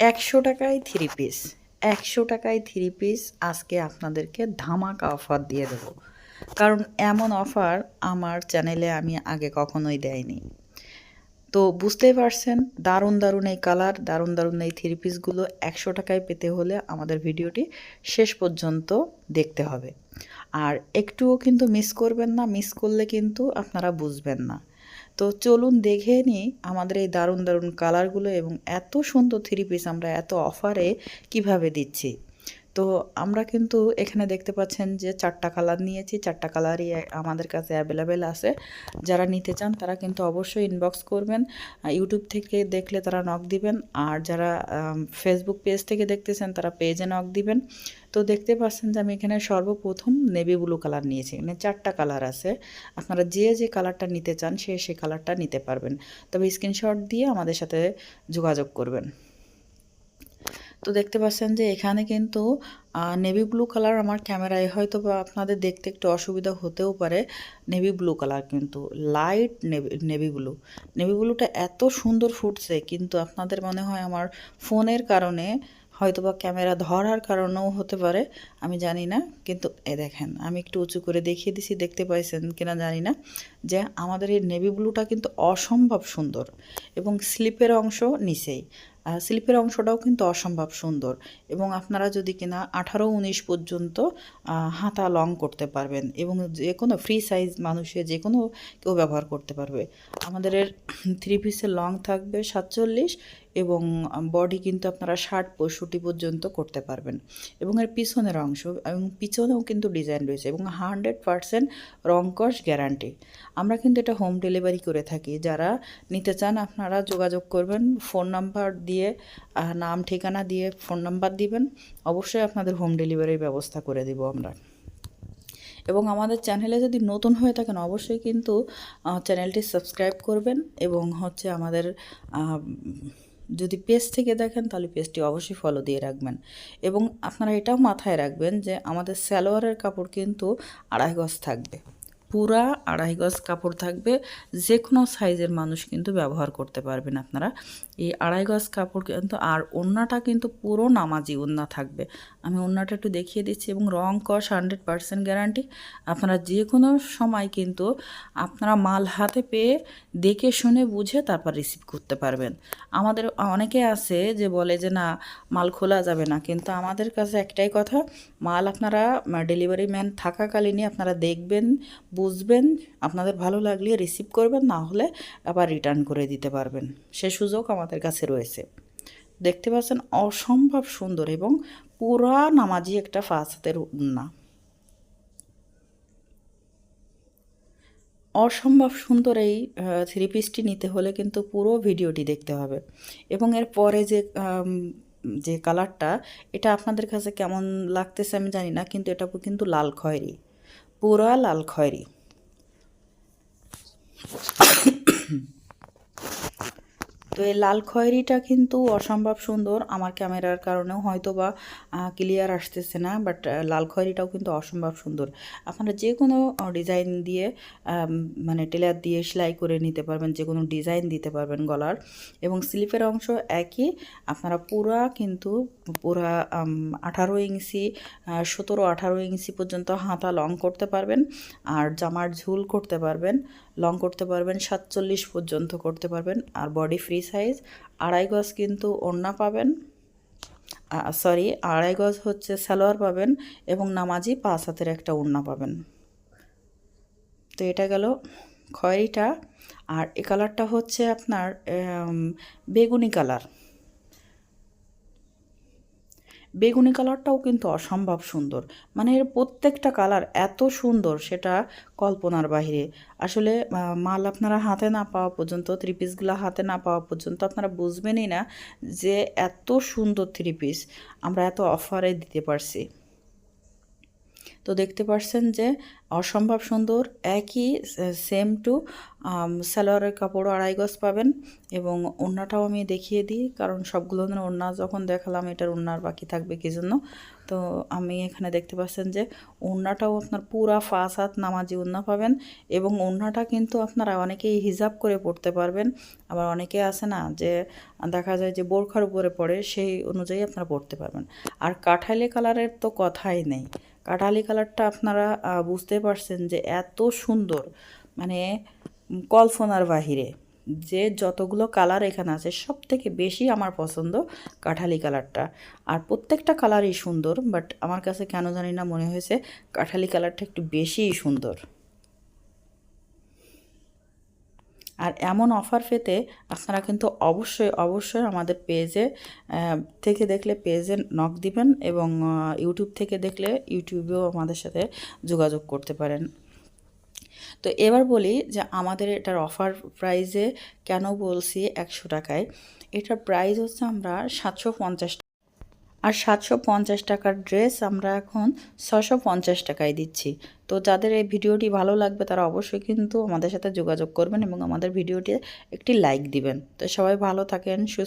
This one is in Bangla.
১০০ টাকায় থ্রি পিস, ১০০ টাকায় থ্রি পিস আজকে আপনাদেরকে ধামাকা অফার দিয়ে দেবো। কারণ এমন অফার আমার চ্যানেলে আমি আগে কখনোই দেয়নি। তো বুঝতেই পারছেন, দারুণ দারুণ এই কালার, দারুণ দারুণ এই থ্রি পিসগুলো ১০০ টাকায় পেতে হলে আমাদের ভিডিওটি শেষ পর্যন্ত দেখতে হবে। আর একটুও কিন্তু মিস করবেন না, মিস করলে কিন্তু আপনারা বুঝবেন না। তো চলুন দেখে নিই আমাদের এই দারুণ দারুণ কালারগুলো এবং এত সুন্দর থ্রি পিস আমরা এত অফারে কিভাবে দিচ্ছি। তো আমরা কিন্তু এখানে দেখতে পাচ্ছেন যে 4টা কালার নিয়েছি, 4টা কালারই আমাদের কাছে অ্যাভেলেবেল আছে। যারা নিতে চান তারা কিন্তু অবশ্যই ইনবক্স করবেন, ইউটিউব থেকে দেখলে তারা নক দিবেন, আর যারা ফেসবুক পেজ থেকে দেখতেছেন তারা পেজে নক দিবেন। তো দেখতে পাচ্ছেন যে আমি এখানে সর্বপ্রথম নেভি ব্লু কালার নিয়েছি। এখানে 4টা কালার আছে, আপনারা যে কালারটা নিতে চান সে কালারটা নিতে পারবেন, তবে স্ক্রিনশট দিয়ে আমাদের সাথে যোগাযোগ করবেন। তো দেখতে পাচ্ছেন যে এখানে কিন্তু নেভি ব্লু কালার আমার ক্যামেরায় হয়তো বা আপনাদের দেখতে একটু অসুবিধা হতেও পারে। নেভি ব্লু কালার কিন্তু লাইট নেভি ব্লু, নেভি ব্লুটা এত সুন্দর ফুটছে, কিন্তু আপনাদের মনে হয় আমার ফোনের কারণে হয়তো বা ক্যামেরা ধরার কারণেও হতে পারে, আমি জানি না। কিন্তু দেখেন আমি একটু উঁচু করে দেখিয়ে দিছি, দেখতে পাইছেন কিনা জানি না, যে আমাদের এই নেভি ব্লুটা কিন্তু অসম্ভব সুন্দর এবং স্লিপের অংশ নিচেই, স্লিপের অংশটাও কিন্তু অসম্ভব সুন্দর। এবং আপনারা যদি কিনা 18-19 পর্যন্ত হাতা লং করতে পারবেন এবং যে কোনো ফ্রি সাইজ মানুষে যে কোনো কেউ ব্যবহার করতে পারবে। আমাদের থ্রি পিসের লং থাকবে 47 এবং বডি কিন্তু আপনারা 60-65 পর্যন্ত করতে পারবেন। এবং এর পিছনের অংশ এবং পিছনেও কিন্তু ডিজাইন রয়েছে এবং 100% রংকশ গ্যারান্টি। আমরা কিন্তু এটা হোম ডেলিভারি করে থাকি। যারা নিতে চান আপনারা যোগাযোগ করবেন, ফোন নাম্বার দিয়ে নাম ঠিকানা দিয়ে ফোন নাম্বার দিবেন, অবশ্যই আপনাদের হোম ডেলিভারির ব্যবস্থা করে দিব আমরা। এবং আমাদের চ্যানেলে যদি নতুন হয়ে থাকেন অবশ্যই কিন্তু চ্যানেলটি সাবস্ক্রাইব করবেন এবং হচ্ছে আমাদের যদি পেজ থেকে দেখেন তাহলে পেজটি অবশ্যই ফলো দিয়ে রাখবেন। এবং আপনারা এটাও মাথায় রাখবেন যে আমাদের সালোয়ারের কাপড় কিন্তু 2.5 গজ থাকবে, পুরা 2.5 গজ কাপড় থাকবে, যে কোনো সাইজের মানুষ কিন্তু ব্যবহার করতে পারবেন আপনারা এই 2.5 গজ কাপড় কিন্তু। আর ওড়নাটা কিন্তু পুরো নামাজি ওড়না থাকবে, আমি ওড়নাটা একটু দেখিয়ে দিচ্ছি। এবং রং কস 100% গ্যারান্টি। আপনারা যে কোনো সময় কিন্তু আপনারা মাল হাতে পেয়ে দেখে শুনে বুঝে তারপর রিসিভ করতে পারবেন। আমাদের অনেকে আছে যে বলে যে না মাল খোলা যাবে না, কিন্তু আমাদের কাছে একটাই কথা, মাল আপনারা ডেলিভারি ম্যান থাকাকালীনই আপনারা দেখবেন, বুঝবেন, আপনাদের ভালো লাগলে রিসিভ করবেন, না হলে আবার রিটার্ন করে দিতে পারবেন, সে সুযোগ আমাদের কাছে রয়েছে। দেখতে পাচ্ছেন অসম্ভব সুন্দর এবং পুরা নামাজি একটা 5 হাতের ওড়না, অসম্ভব সুন্দর এই থ্রি পিসটি নিতে হলে কিন্তু পুরো ভিডিওটি দেখতে হবে। এবং এর পরে যে কালারটা, এটা আপনাদের কাছে কেমন লাগতেছে আমি জানি না, কিন্তু এটা কিন্তু লাল খয়েরি, পুরা লাল খয়েরি। তো এই লাল খয়েরিটা কিন্তু অসম্ভব সুন্দর, আমার ক্যামেরার কারণেও হয়তো বা ক্লিয়ার আসতেছে না, বাট লাল খয়েরিটাও কিন্তু অসম্ভব সুন্দর। আপনারা যে কোনো ডিজাইন দিয়ে মানে টেলার দিয়ে সেলাই করে নিতে পারবেন, যে কোনো ডিজাইন দিতে পারবেন গলার। এবং স্লিপের অংশ একই, আপনারা পুরা কিন্তু পুরা 18 ইঞ্চি 17-18 ইঞ্চি পর্যন্ত হাতা লং করতে পারবেন, আর জামার ঝুল করতে পারবেন, লং করতে পারবেন 47 পর্যন্ত করতে পারবেন। আর বডি ফ্রি সাইজ 2.5 গজ কিন্তু ওড়না পাবেন, সরি 2.5 গজ হচ্ছে সালোয়ার পাবেন এবং নামাজি 5 হাতের একটা ওড়না পাবেন। তো এটা গেল খয়েরিটা। আর এই কালারটা হচ্ছে আপনার বেগুনি কালার, বেগুনি কালারটাও কিন্তু অসম্ভব সুন্দর। মানে এর প্রত্যেকটা কালার এত সুন্দর সেটা কল্পনার বাহিরে। আসলে মাল আপনারা হাতে না পাওয়া পর্যন্ত, থ্রি পিসগুলো হাতে না পাওয়া পর্যন্ত আপনারা বুঝবেনই না যে এত সুন্দর থ্রি পিস আমরা এত অফারে দিতে পারছি। তো দেখতে পাচ্ছেন যে অসম্ভব সুন্দর, একই সেম টু সালোয়ারের কাপড়ও 2.5 গজ পাবেন। এবং ওড়নাটাও আমি দেখিয়ে দিই, কারণ সবগুলো ওড়না যখন দেখালাম এটার ওড়নার বাকি থাকবে কি জন্য। তো আমি এখানে দেখতে পাচ্ছেন যে ওড়নাটাও আপনার পুরা 5 হাত নামাজি ওড়না পাবেন। এবং ওড়নাটা কিন্তু আপনারা অনেকেই হিজাব করে পরতে পারবেন, আবার অনেকে আছে না যে দেখা যায় যে বোরখার উপরে পড়ে, সেই অনুযায়ী আপনারা পরতে পারবেন। আর কাঠালি কালারের তো কথাই নেই, কাঠালি কালারটা আপনারা বুঝতে পারছেন যে এত সুন্দর, মানে কল্পনার বাহিরে। যে যতগুলো কালার এখানে আছে সব থেকে বেশি আমার পছন্দ কাঠালি কালারটা। আর প্রত্যেকটা কালারই সুন্দর, বাট আমার কাছে কেন জানি না মনে হয়েছে কাঠালি কালারটা একটু বেশিই সুন্দর। আর এমন অফার পেতে আপনারা কিন্তু অবশ্যই অবশ্যই আমাদের পেজে থেকে দেখলে পেজে নক দিবেন, এবং ইউটিউব থেকে দেখলে ইউটিউবেও আমাদের সাথে যোগাযোগ করতে পারেন। তো এবার বলি যে আমাদের এটার অফার প্রাইসে কেন বলছি 100 টাকায়। এটার প্রাইস হচ্ছে আমরা 750 টাকা, আর 750 টাকার ড্রেস আমরা এখন 650 টাকায় দিচ্ছি। তো যাদের এই ভিডিওটি ভালো লাগবে তারা অবশ্যই কিন্তু আমাদের সাথে যোগাযোগ করবেন এবং আমাদের ভিডিওটি একটি লাইক দিবেন। তো সবাই ভালো থাকেন, সুস্থ